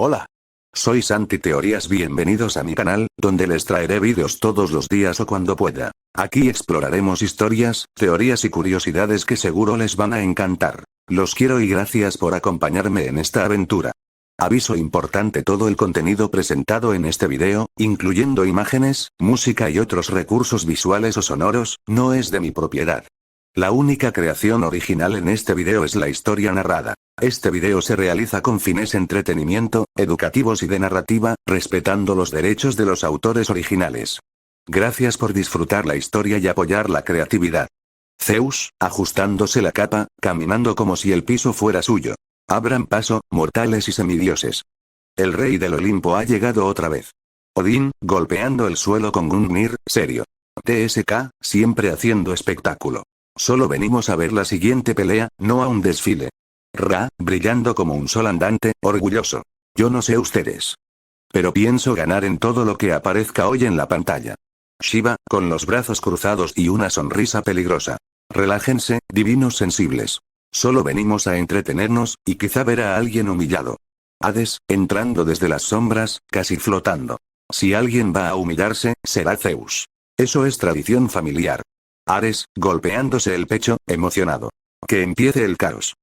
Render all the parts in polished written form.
Hola. Soy Santi Teorías, bienvenidos a mi canal, donde les traeré vídeos todos los días o cuando pueda. Aquí exploraremos historias, teorías y curiosidades que seguro les van a encantar. Los quiero y gracias por acompañarme en esta aventura. Aviso importante: todo el contenido presentado en este video, incluyendo imágenes, música y otros recursos visuales o sonoros, no es de mi propiedad. La única creación original en este video es la historia narrada. Este video se realiza con fines entretenimiento, educativos y de narrativa, respetando los derechos de los autores originales. Gracias por disfrutar la historia y apoyar la creatividad. Zeus, ajustándose la capa, caminando como si el piso fuera suyo. Abran paso, mortales y semidioses. El rey del Olimpo ha llegado otra vez. Odín, golpeando el suelo con Gungnir, serio. TSK, siempre haciendo espectáculo. Solo venimos a ver la siguiente pelea, no a un desfile. Ra, brillando como un sol andante, orgulloso. Yo no sé ustedes, pero pienso ganar en todo lo que aparezca hoy en la pantalla. Shiva, con los brazos cruzados y una sonrisa peligrosa. Relájense, divinos sensibles. Solo venimos a entretenernos, y quizá ver a alguien humillado. Hades, entrando desde las sombras, casi flotando. Si alguien va a humillarse, será Zeus. Eso es tradición familiar. Ares, golpeándose el pecho, emocionado. Que empiece el caos.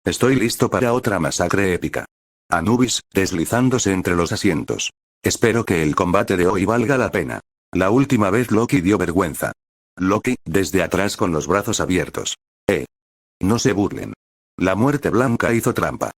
Estoy listo para otra masacre épica. Anubis, deslizándose entre los asientos. Espero que el combate de hoy valga la pena. La última vez Loki dio vergüenza. Loki, desde atrás con los brazos abiertos. No se burlen. La muerte blanca hizo trampa.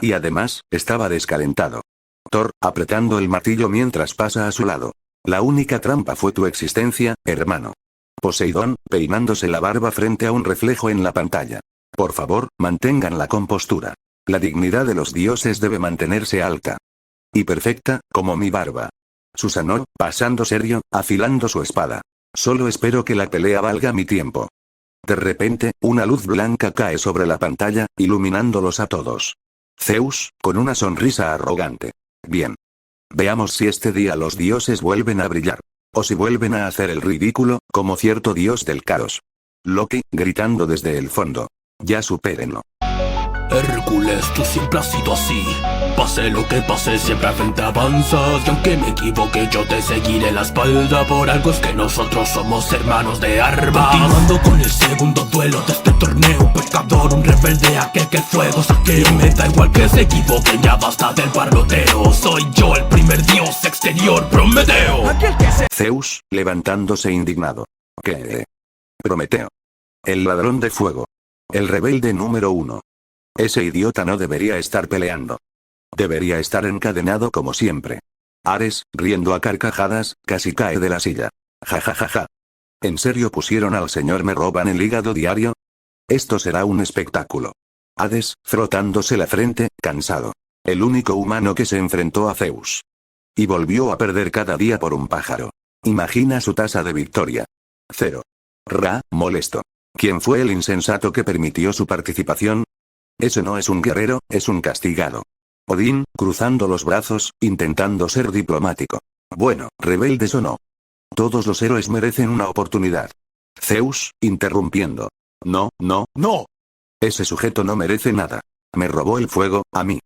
Y además, estaba descalentado. Thor, apretando el martillo mientras pasa a su lado. La única trampa fue tu existencia, hermano. Poseidón, peinándose la barba frente a un reflejo en la pantalla. Por favor, mantengan la compostura. La dignidad de los dioses debe mantenerse alta. Y perfecta, como mi barba. Susanoo, pasando serio, afilando su espada. Solo espero que la pelea valga mi tiempo. De repente, una luz blanca cae sobre la pantalla, iluminándolos a todos. Zeus, con una sonrisa arrogante. Bien. Veamos si este día los dioses vuelven a brillar. O si vuelven a hacer el ridículo, como cierto dios del caos. Loki, gritando desde el fondo. Ya supérenlo. Hércules, tú siempre has sido así. Pase lo que pase, siempre al frente avanzas. Y aunque me equivoque, yo te seguiré la espalda. Por algo es que nosotros somos hermanos de armas. Continuando con el segundo duelo de este torneo. Pescador, un rebelde, aquel que el fuego saqueo. Y me da igual que se equivoquen, ya basta del parloteo. Soy yo el primer dios exterior, Prometeo. Zeus, levantándose indignado. ¿Qué? Prometeo. El ladrón de fuego. El rebelde número 1. Ese idiota no debería estar peleando. Debería estar encadenado como siempre. Ares, riendo a carcajadas, casi cae de la silla. Ja ja ja ja. ¿En serio pusieron al señor me roban el hígado diario? Esto será un espectáculo. Hades, frotándose la frente, cansado. El único humano que se enfrentó a Zeus. Y volvió a perder cada día por un pájaro. Imagina su tasa de victoria. 0. Ra, molesto. ¿Quién fue el insensato que permitió su participación? Ese no es un guerrero, es un castigado. Odín, cruzando los brazos, intentando ser diplomático. Bueno, rebeldes o no. Todos los héroes merecen una oportunidad. Zeus, interrumpiendo. No, no, no. Ese sujeto no merece nada. Me robó el fuego, a mí.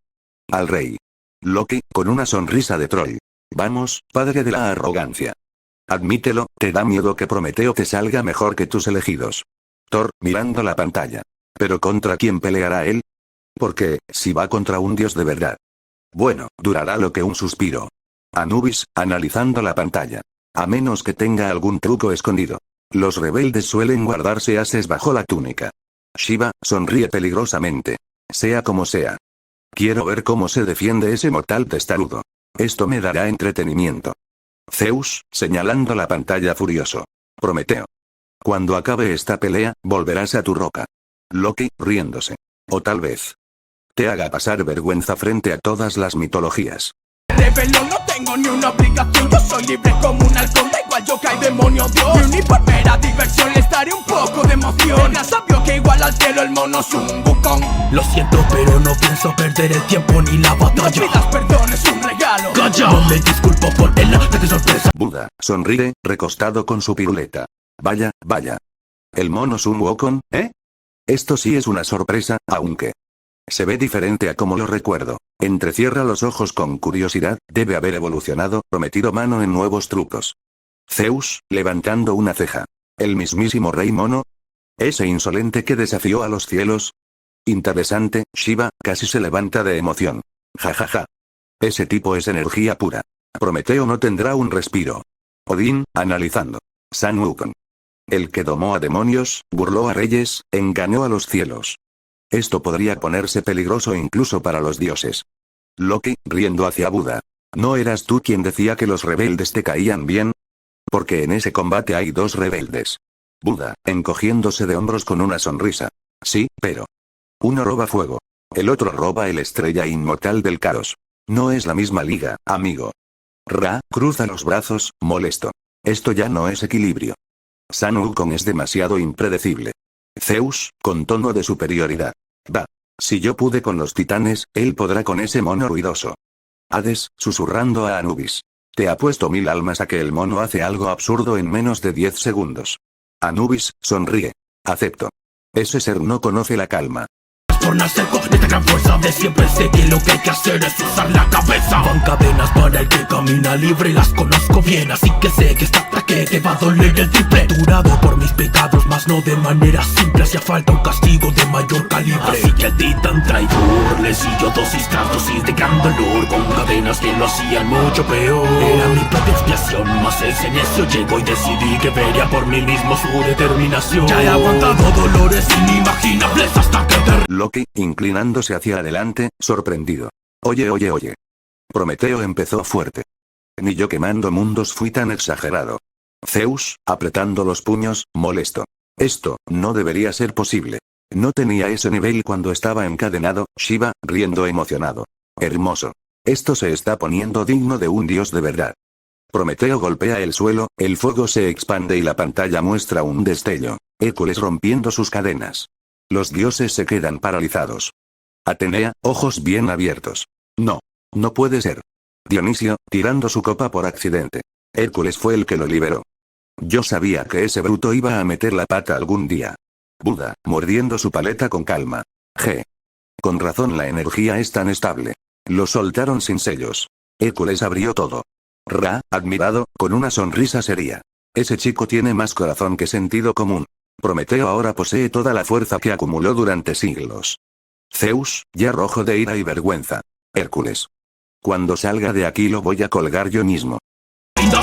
Al rey. Loki, con una sonrisa de troll. Vamos, padre de la arrogancia. Admítelo, te da miedo que Prometeo te salga mejor que tus elegidos. Thor, mirando la pantalla. ¿Pero contra quién peleará él? Porque, si va contra un dios de verdad. Bueno, durará lo que un suspiro. Anubis, analizando la pantalla. A menos que tenga algún truco escondido. Los rebeldes suelen guardarse ases bajo la túnica. Shiva, sonríe peligrosamente. Sea como sea. Quiero ver cómo se defiende ese mortal testarudo. Esto me dará entretenimiento. Zeus, señalando la pantalla furioso. Prometeo. Cuando acabe esta pelea, volverás a tu roca. Loki, riéndose. O tal vez te haga pasar vergüenza frente a todas las mitologías. Revelo, no tengo ni una obligación. Yo soy libre como un halcón. Da igual yo que hay demonio Dios. Mi uniforme era diversión, les daré un poco de emoción. Era sabio que igual al cielo el mono es un bucón. Lo siento, pero no pienso perder el tiempo ni la No batalla. pidas perdón, es un regalo. ¡Calla! No me disculpo por el ataque sorpresa. Buda, sonríe, recostado con su piruleta. Vaya, vaya. ¿El mono Sun Wukong, eh? Esto sí es una sorpresa, aunque Se ve diferente a como lo recuerdo. Entrecierra los ojos con curiosidad, debe haber evolucionado, prometido mano en nuevos trucos. Zeus, levantando una ceja. ¿El mismísimo rey mono? ¿Ese insolente que desafió a los cielos? Interesante, Shiva, casi se levanta de emoción. Ja ja ja. Ese tipo es energía pura. Prometeo no tendrá un respiro. Odín, analizando. San Wukong. El que domó a demonios, burló a reyes, engañó a los cielos. Esto podría ponerse peligroso incluso para los dioses. Loki, riendo hacia Buda. ¿No eras tú quien decía que los rebeldes te caían bien? Porque en ese combate hay dos rebeldes. Buda, encogiéndose de hombros con una sonrisa. Sí, pero... uno roba fuego. El otro roba el estrella inmortal del caos. No es la misma liga, amigo. Ra, cruza los brazos, molesto. Esto ya no es equilibrio. San Wukong es demasiado impredecible. Zeus, con tono de superioridad. Va. Si yo pude con los titanes, él podrá con ese mono ruidoso. Hades, susurrando a Anubis. Te apuesto 1000 almas a que el mono hace algo absurdo en menos de 10 segundos. Anubis, sonríe. Acepto. Ese ser no conoce la calma. Por nacer con esta gran fuerza de siempre sé que lo que hay que hacer es usar la cabeza. Van cadenas para el que camina libre, las conozco bien, así que sé que esta ataque te va a doler el triple. Durado por mis pecados, mas no de manera simple, hacía falta un castigo de mayor calibre. Así que el titán traidor le siguió dosis tras dosis de gran dolor, con cadenas que lo hacían mucho peor. Era mi propia expiación, mas ese necio llegó y decidí que vería por mí mismo su determinación. Ya he aguantado dolores inimaginables hasta que te... Loki, inclinándose hacia adelante, sorprendido. Oye. Prometeo empezó fuerte. Ni yo quemando mundos fui tan exagerado. Zeus, apretando los puños, molesto. Esto, no debería ser posible. No tenía ese nivel cuando estaba encadenado. Shiva, riendo emocionado. Hermoso. Esto se está poniendo digno de un dios de verdad. Prometeo golpea el suelo, el fuego se expande y la pantalla muestra un destello. Hércules rompiendo sus cadenas. Los dioses se quedan paralizados. Atenea, ojos bien abiertos. No puede ser. Dionisio, tirando su copa por accidente. Hércules fue el que lo liberó. Yo sabía que ese bruto iba a meter la pata algún día. Buda, mordiendo su paleta con calma. Con razón la energía es tan estable. Lo soltaron sin sellos. Hércules abrió todo. Ra, admirado, con una sonrisa seria. Ese chico tiene más corazón que sentido común. Prometeo ahora posee toda la fuerza que acumuló durante siglos. Zeus, ya rojo de ira y vergüenza. Hércules. Cuando salga de aquí lo voy a colgar yo mismo.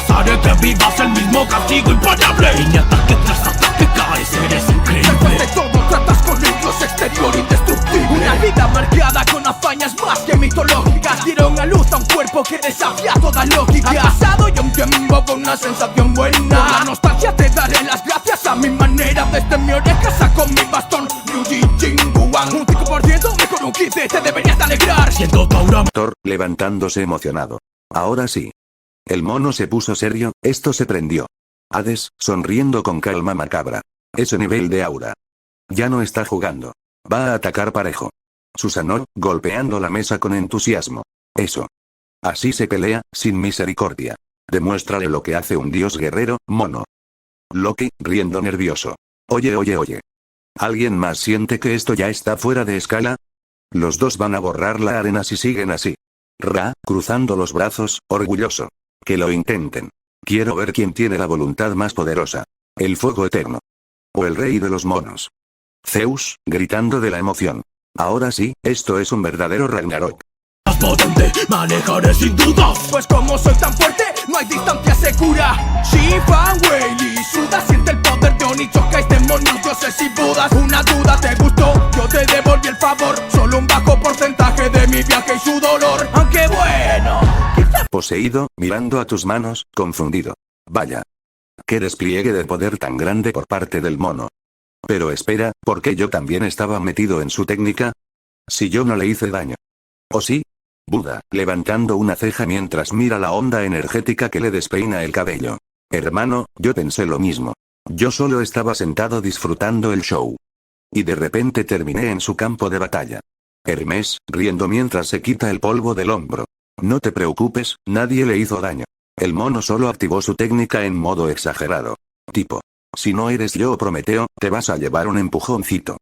Haré que vivas el mismo castigo imparable. Y ni ataque tras ataque caes, eres increíble. Después de todo tratas con el dios exterior indestructible. Una vida marcada con hazañas más que mitológicas. Dieron a luz a un cuerpo que desafía toda lógica. Ha pasado ya un tiempo con una sensación buena. Por la nostalgia te daré las gracias a mi manera. Desde mi oreja saco mi bastón Ryuji Jinguan. Un 5% mejor un 15, te deberías de alegrar. Siento Taura. Thor, levantándose emocionado. Ahora sí. El mono se puso serio, esto se prendió. Hades, sonriendo con calma macabra. Ese nivel de aura. Ya no está jugando. Va a atacar parejo. Susanoo, golpeando la mesa con entusiasmo. Eso. Así se pelea, sin misericordia. Demuéstrale lo que hace un dios guerrero, mono. Loki, riendo nervioso. Oye. ¿Alguien más siente que esto ya está fuera de escala? Los dos van a borrar la arena si siguen así. Ra, cruzando los brazos, orgulloso. Que lo intenten. Quiero ver quién tiene la voluntad más poderosa. El fuego eterno. O el rey de los monos. Zeus, gritando de la emoción. Ahora sí, esto es un verdadero Ragnarok. Más potente, me alejaré sin dudas. Pues como soy tan fuerte, no hay distancia segura. Shiva, Wei, Suda, siente el poder de Oni. Chocáis demonios, dioses y budas. Una duda, ¿te gustó? Yo te devolví el favor. Solo un bajo porcentaje de mi viaje y su dolor. Aunque bueno, Poseído, mirando a tus manos, confundido. Vaya. Qué despliegue de poder tan grande por parte del mono. Pero espera, ¿por qué yo también estaba metido en su técnica? Si yo no le hice daño. ¿O sí? Buda, levantando una ceja mientras mira la onda energética que le despeina el cabello. Hermano, yo pensé lo mismo. Yo solo estaba sentado disfrutando el show. Y de repente terminé en su campo de batalla. Hermes, riendo mientras se quita el polvo del hombro. No te preocupes, nadie le hizo daño. El mono solo activó su técnica en modo exagerado. Tipo. Si no eres yo o Prometeo, te vas a llevar un empujoncito.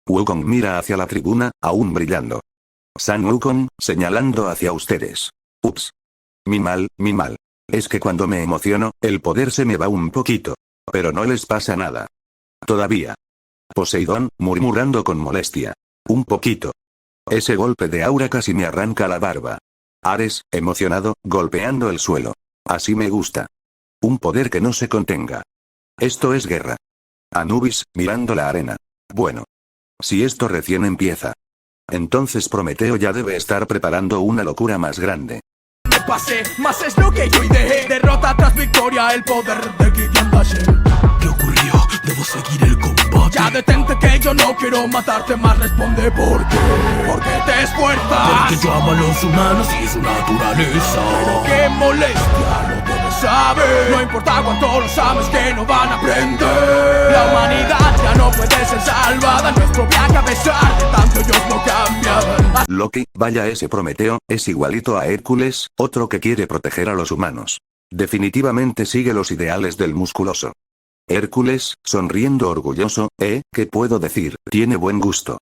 Wukong mira hacia la tribuna, aún brillando. San Wukong, señalando hacia ustedes. Ups. Mi mal. Es que cuando me emociono, el poder se me va un poquito. Pero no les pasa nada. Todavía. Poseidón, murmurando con molestia. Un poquito. Ese golpe de aura casi me arranca la barba. Ares, emocionado, golpeando el suelo. Así me gusta. Un poder que no se contenga. Esto es guerra. Anubis, mirando la arena. Bueno. Si esto recién empieza. Entonces Prometeo ya debe estar preparando una locura más grande. Me pasé, más es lo que yo ideé. Derrota tras victoria, el poder de Gideon Dashen. ¿Qué ocurrió? Debo seguir el combate. Ya detente que yo no quiero matarte, más responde ¿por qué? ¿Por qué te esfuerzas? Porque yo amo a los humanos y su naturaleza. Pero qué molestia, lo debes saber. No importa cuánto los ames que no van a aprender. La humanidad ya no puede ser salvada. Nuestro viaje a pesar de tanto ellos no cambiaban. Loki, vaya ese Prometeo, es igualito a Hércules, otro que quiere proteger a los humanos. Definitivamente sigue los ideales del musculoso. Hércules, sonriendo orgulloso, ¿qué puedo decir? Tiene buen gusto.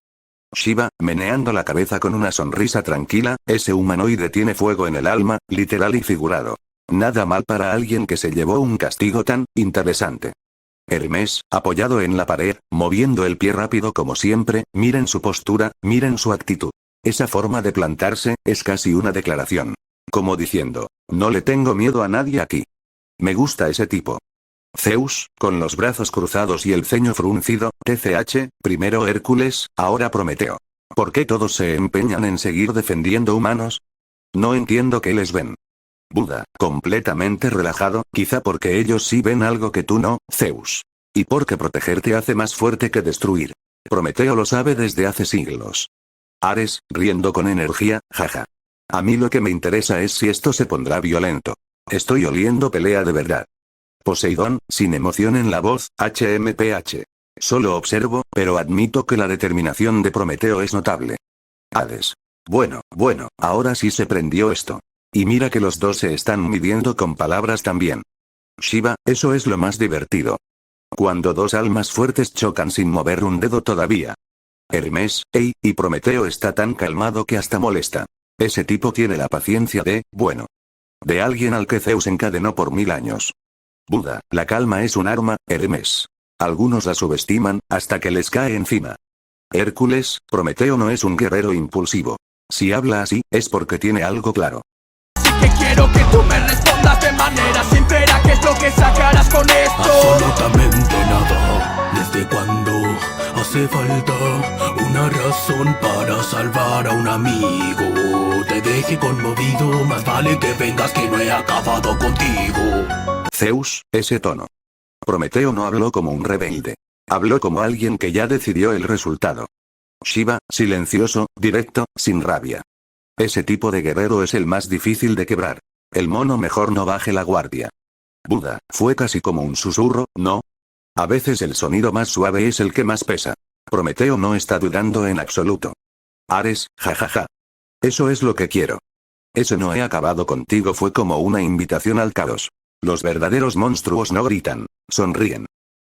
Shiva, meneando la cabeza con una sonrisa tranquila, ese humanoide tiene fuego en el alma, literal y figurado. Nada mal para alguien que se llevó un castigo tan interesante. Hermes, apoyado en la pared, moviendo el pie rápido como siempre, miren su postura, miren su actitud. Esa forma de plantarse, es casi una declaración. Como diciendo, no le tengo miedo a nadie aquí. Me gusta ese tipo. Zeus, con los brazos cruzados y el ceño fruncido, TCH, primero Hércules, ahora Prometeo. ¿Por qué todos se empeñan en seguir defendiendo humanos? No entiendo qué les ven. Buda, completamente relajado, quizá porque ellos sí ven algo que tú no, Zeus. Y porque protegerte hace más fuerte que destruir. Prometeo lo sabe desde hace siglos. Ares, riendo con energía, jaja. A mí lo que me interesa es si esto se pondrá violento. Estoy oliendo pelea de verdad. Poseidón, sin emoción en la voz, HMPH. Solo observo, pero admito que la determinación de Prometeo es notable. Hades. Bueno, ahora sí se prendió esto. Y mira que los dos se están midiendo con palabras también. Shiva, eso es lo más divertido. Cuando dos almas fuertes chocan sin mover un dedo todavía. Hermes, y Prometeo está tan calmado que hasta molesta. Ese tipo tiene la paciencia de alguien al que Zeus encadenó por 1000 años. Buda, la calma es un arma, Hermes. Algunos la subestiman, hasta que les cae encima. Hércules, Prometeo no es un guerrero impulsivo. Si habla así, es porque tiene algo claro. Así que quiero que tú me respondas de manera sincera. ¿Qué es lo que sacarás con esto? Absolutamente nada. ¿Desde cuándo hace falta una razón para salvar a un amigo? Te deje conmovido, más vale que vengas que no he acabado contigo. Zeus, ese tono. Prometeo no habló como un rebelde. Habló como alguien que ya decidió el resultado. Shiva, silencioso, directo, sin rabia. Ese tipo de guerrero es el más difícil de quebrar. El mono mejor no baje la guardia. Buda, fue casi como un susurro, ¿no? A veces el sonido más suave es el que más pesa. Prometeo no está dudando en absoluto. Ares, jajaja. Eso es lo que quiero. Ese no he acabado contigo fue como una invitación al caos. Los verdaderos monstruos no gritan, sonríen.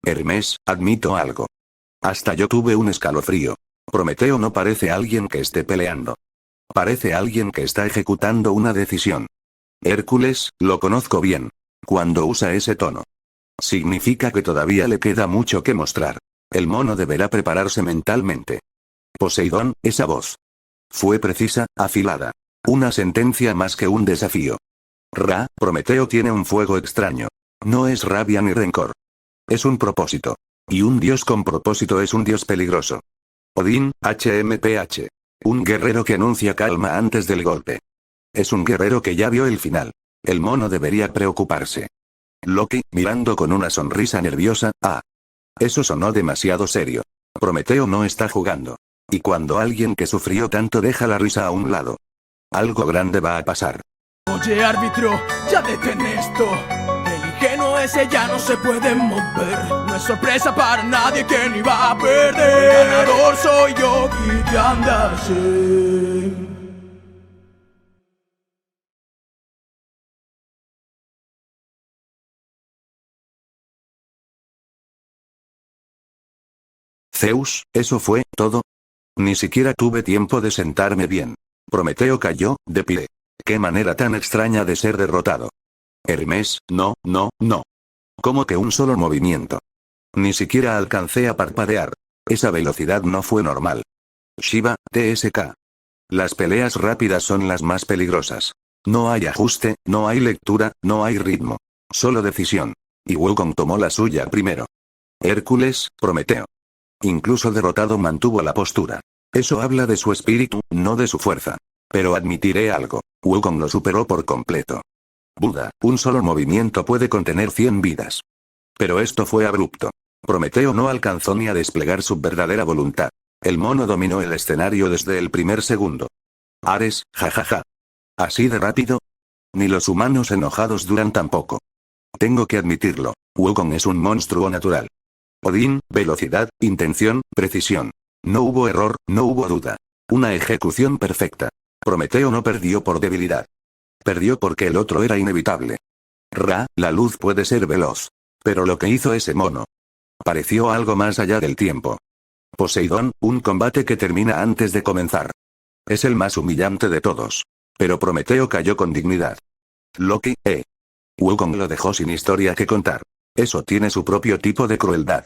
Hermes, admito algo. Hasta yo tuve un escalofrío. Prometeo no parece alguien que esté peleando. Parece alguien que está ejecutando una decisión. Hércules, lo conozco bien. Cuando usa ese tono. Significa que todavía le queda mucho que mostrar. El mono deberá prepararse mentalmente. Poseidón, esa voz. Fue precisa, afilada. Una sentencia más que un desafío. Prometeo tiene un fuego extraño. No es rabia ni rencor. Es un propósito. Y un dios con propósito es un dios peligroso. Odín, HMPH. Un guerrero que anuncia calma antes del golpe. Es un guerrero que ya vio el final. El mono debería preocuparse. Loki, mirando con una sonrisa nerviosa, eso sonó demasiado serio. Prometeo no está jugando. Y cuando alguien que sufrió tanto deja la risa a un lado. Algo grande va a pasar. Oye árbitro, ya detén esto. El ingenuo ese ya no se puede mover. No es sorpresa para nadie que ni va a perder. El ganador soy yo, Gideon Dashen. Zeus, ¿eso fue todo? Ni siquiera tuve tiempo de sentarme bien. Prometeo cayó, de pie. Qué manera tan extraña de ser derrotado. Hermes, no, no, no. ¿Cómo que un solo movimiento? Ni siquiera alcancé a parpadear. Esa velocidad no fue normal. Shiva, TSK. Las peleas rápidas son las más peligrosas. No hay ajuste, no hay lectura, no hay ritmo. Solo decisión. Y Wukong tomó la suya primero. Hércules, Prometeo. Incluso derrotado mantuvo la postura. Eso habla de su espíritu, no de su fuerza. Pero admitiré algo. Wukong lo superó por completo. Buda, un solo movimiento puede contener 100 vidas. Pero esto fue abrupto. Prometeo no alcanzó ni a desplegar su verdadera voluntad. El mono dominó el escenario desde el primer segundo. Ares, jajaja. ¿Así de rápido? Ni los humanos enojados duran tampoco. Tengo que admitirlo. Wukong es un monstruo natural. Odín, velocidad, intención, precisión. No hubo error, no hubo duda. Una ejecución perfecta. Prometeo no perdió por debilidad. Perdió porque el otro era inevitable. Ra, la luz puede ser veloz. Pero lo que hizo ese mono pareció algo más allá del tiempo. Poseidón, un combate que termina antes de comenzar. Es el más humillante de todos. Pero Prometeo cayó con dignidad. Loki, Wukong lo dejó sin historia que contar. Eso tiene su propio tipo de crueldad.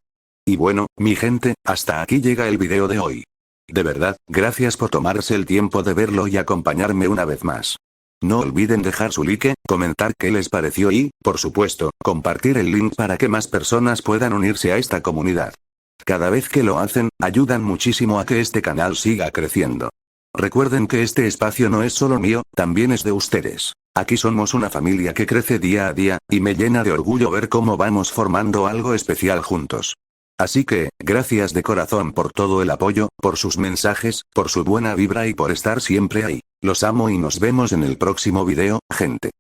Y bueno, mi gente, hasta aquí llega el video de hoy. De verdad, gracias por tomarse el tiempo de verlo y acompañarme una vez más. No olviden dejar su like, comentar qué les pareció y, por supuesto, compartir el link para que más personas puedan unirse a esta comunidad. Cada vez que lo hacen, ayudan muchísimo a que este canal siga creciendo. Recuerden que este espacio no es solo mío, también es de ustedes. Aquí somos una familia que crece día a día, y me llena de orgullo ver cómo vamos formando algo especial juntos. Así que, gracias de corazón por todo el apoyo, por sus mensajes, por su buena vibra y por estar siempre ahí. Los amo y nos vemos en el próximo video, gente.